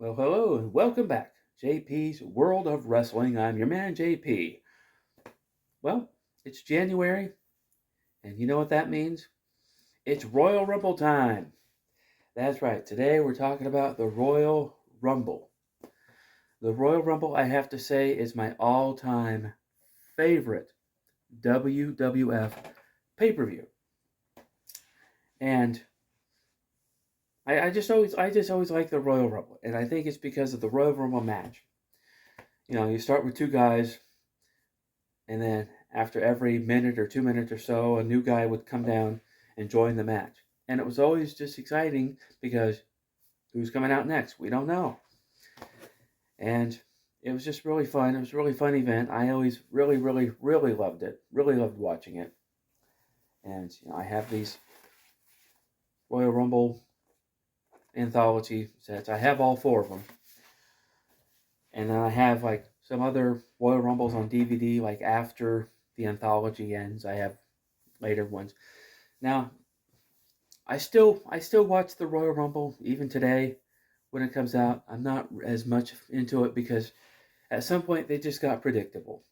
Well, hello and welcome back. J.P.'s World of Wrestling. I'm your man, J.P. Well, it's January, and you know what that means? It's Royal Rumble time. That's right. Today we're talking about the Royal Rumble. The Royal Rumble, I have to say, is my all time favorite WWF pay per view. And I just always like the Royal Rumble. And I think it's because of the Royal Rumble match. You start with two guys, and then after every minute or 2 minutes or so, a new guy would come down and join the match. And it was always just exciting because who's coming out next? We don't know. And it was just really fun. It was a really fun event. I always really, really, really loved it. Really loved watching it. And I have these Royal Rumble anthology sets. I have all four of them. And then I have like some other Royal Rumbles on DVD, like after the anthology ends. I have later ones. Now, I still watch the Royal Rumble even today when it comes out. I'm not as much into it because at some point they just got predictable.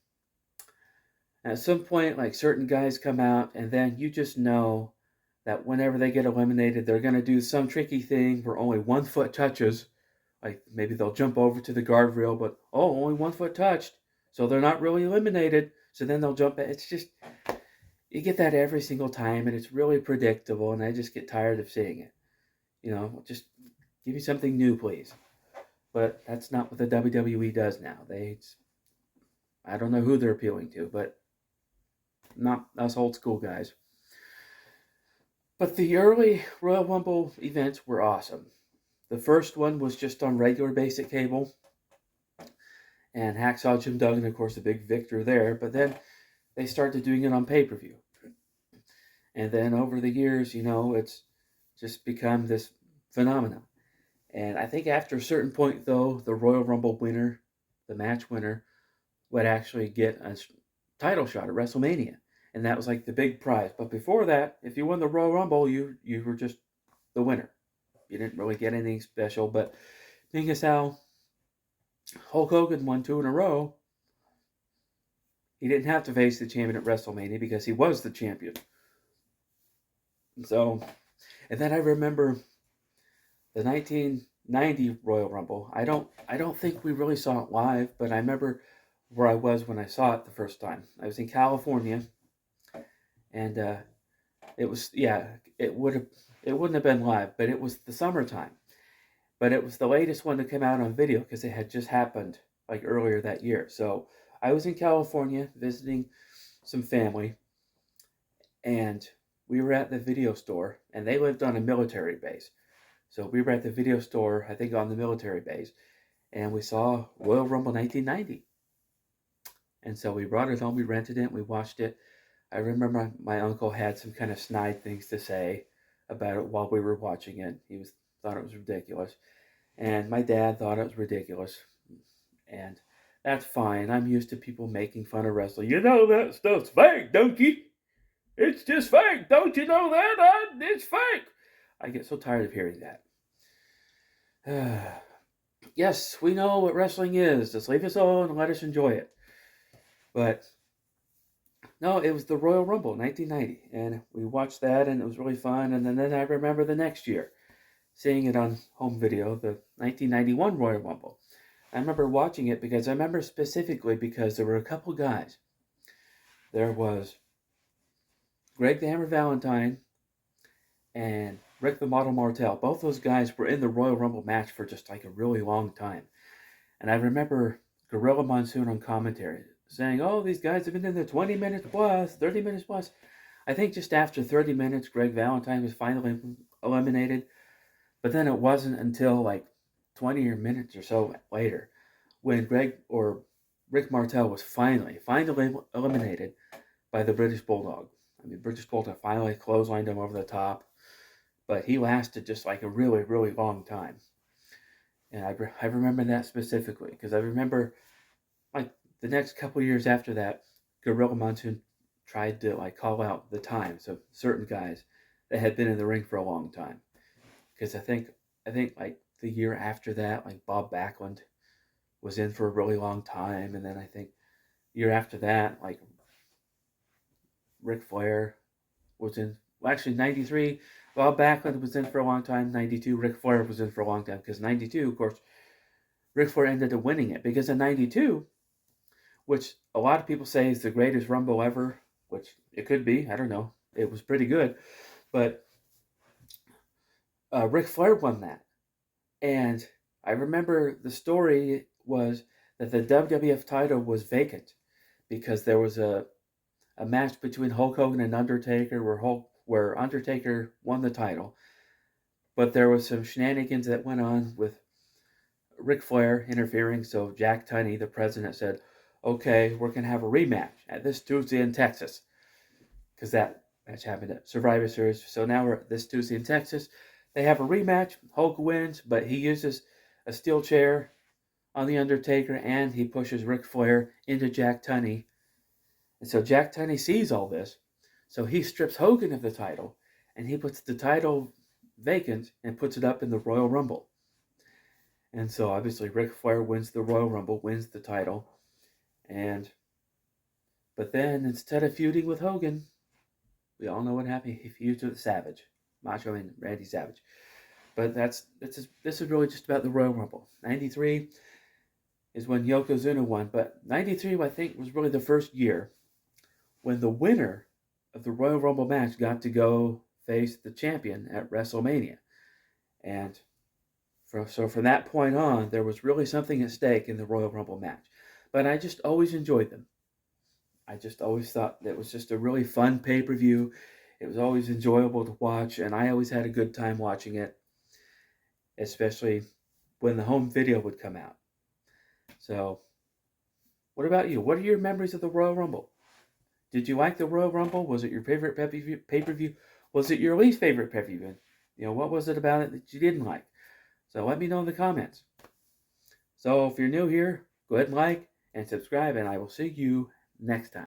At some point, like certain guys come out, and then you just know that whenever they get eliminated, they're going to do some tricky thing where only one foot touches. Like maybe they'll jump over to the guardrail, but oh, only one foot touched. So they're not really eliminated. So then they'll jump. It's just, you get that every single time, and it's really predictable, and I just get tired of seeing it. Just give me something new, please. But that's not what the WWE does now. I don't know who they're appealing to, but not us old school guys. But the early Royal Rumble events were awesome. The first one was just on regular basic cable, and Hacksaw Jim Duggan, of course, a big victor there. But then they started doing it on pay per view. And then over the years, it's just become this phenomenon. And I think after a certain point, though, the Royal Rumble winner, the match winner, would actually get a title shot at WrestleMania. And that was like the big prize. But before that, if you won the Royal Rumble, you were just the winner. You didn't really get anything special. But being as how Hulk Hogan won two in a row, he didn't have to face the champion at WrestleMania because he was the champion. So, and then I remember the 1990 Royal Rumble. I don't think we really saw it live, but I remember where I was when I saw it the first time. I was in California, and it was it wouldn't have been live, but it was the summertime. But it was the latest one to come out on video because it had just happened like earlier that year. So I was in California visiting some family, and we were at the video store, and they lived on a military base. So we were at the video store, I think on the military base, and we saw Royal Rumble 1990. And so we brought it home, we rented it, we watched it. I remember my uncle had some kind of snide things to say about it while we were watching it. Thought it was ridiculous. And my dad thought it was ridiculous. And that's fine. I'm used to people making fun of wrestling. You know that stuff's fake, don't you? It's just fake. Don't you know that? It's fake. I get so tired of hearing that. Yes, we know what wrestling is. Just leave us alone and let us enjoy it. But no, it was the Royal Rumble 1990, and we watched that, and it was really fun. And then I remember the next year seeing it on home video, the 1991 Royal Rumble. I remember watching it because I remember specifically because there were a couple guys. There was Greg the Hammer Valentine and Rick the Model Martel. Both those guys were in the Royal Rumble match for just like a really long time. And I remember Gorilla Monsoon on commentary saying, oh, these guys have been in there 20 minutes plus, 30 minutes plus. I think just after 30 minutes, Greg Valentine was finally eliminated. But then it wasn't until like 20 minutes or so later when Greg or Rick Martel was finally eliminated by the British Bulldog. I mean, British Bulldog finally clotheslined him over the top, but he lasted just like a really, really long time. And I remember that specifically because I remember like the next couple years after that, Gorilla Monsoon tried to like call out the times of certain guys that had been in the ring for a long time. Because I think like the year after that, like Bob Backlund was in for a really long time, and then I think year after that, like Ric Flair was in. Well, actually, '93, Bob Backlund was in for a long time. '92, Ric Flair was in for a long time because '92, of course, Ric Flair ended up winning it because in '92, which a lot of people say is the greatest Rumble ever, which it could be. I don't know. It was pretty good, but Ric Flair won that, and I remember the story was that the WWF title was vacant because there was a match between Hulk Hogan and Undertaker where Undertaker won the title, but there was some shenanigans that went on with Ric Flair interfering. So Jack Tunney, the president, said, "Okay, we're gonna have a rematch at this Tuesday in Texas," because that match happened at Survivor Series. So now we're this Tuesday in Texas. They have a rematch. Hulk wins, but he uses a steel chair on the Undertaker, and he pushes Ric Flair into Jack Tunney. And so Jack Tunney sees all this, so he strips Hogan of the title, and he puts the title vacant and puts it up in the Royal Rumble. And so obviously Ric Flair wins the Royal Rumble, wins the title, and but then instead of feuding with Hogan, we all know what happened. He feuds with Savage, Macho Man, Randy Savage. But this is really just about the Royal Rumble. '93 is when Yokozuna won, but '93 I think was really the first year when the winner of the Royal Rumble match got to go face the champion at WrestleMania. And so from that point on, there was really something at stake in the Royal Rumble match. But I just always enjoyed them. I just always thought it was just a really fun pay-per-view. It was always enjoyable to watch, and I always had a good time watching it, especially when the home video would come out. So, what about you? What are your memories of the Royal Rumble? Did you like the Royal Rumble? Was it your favorite pay-per-view? Was it your least favorite pay-per-view? What was it about it that you didn't like? So let me know in the comments. So if you're new here, go ahead and like and subscribe, and I will see you next time.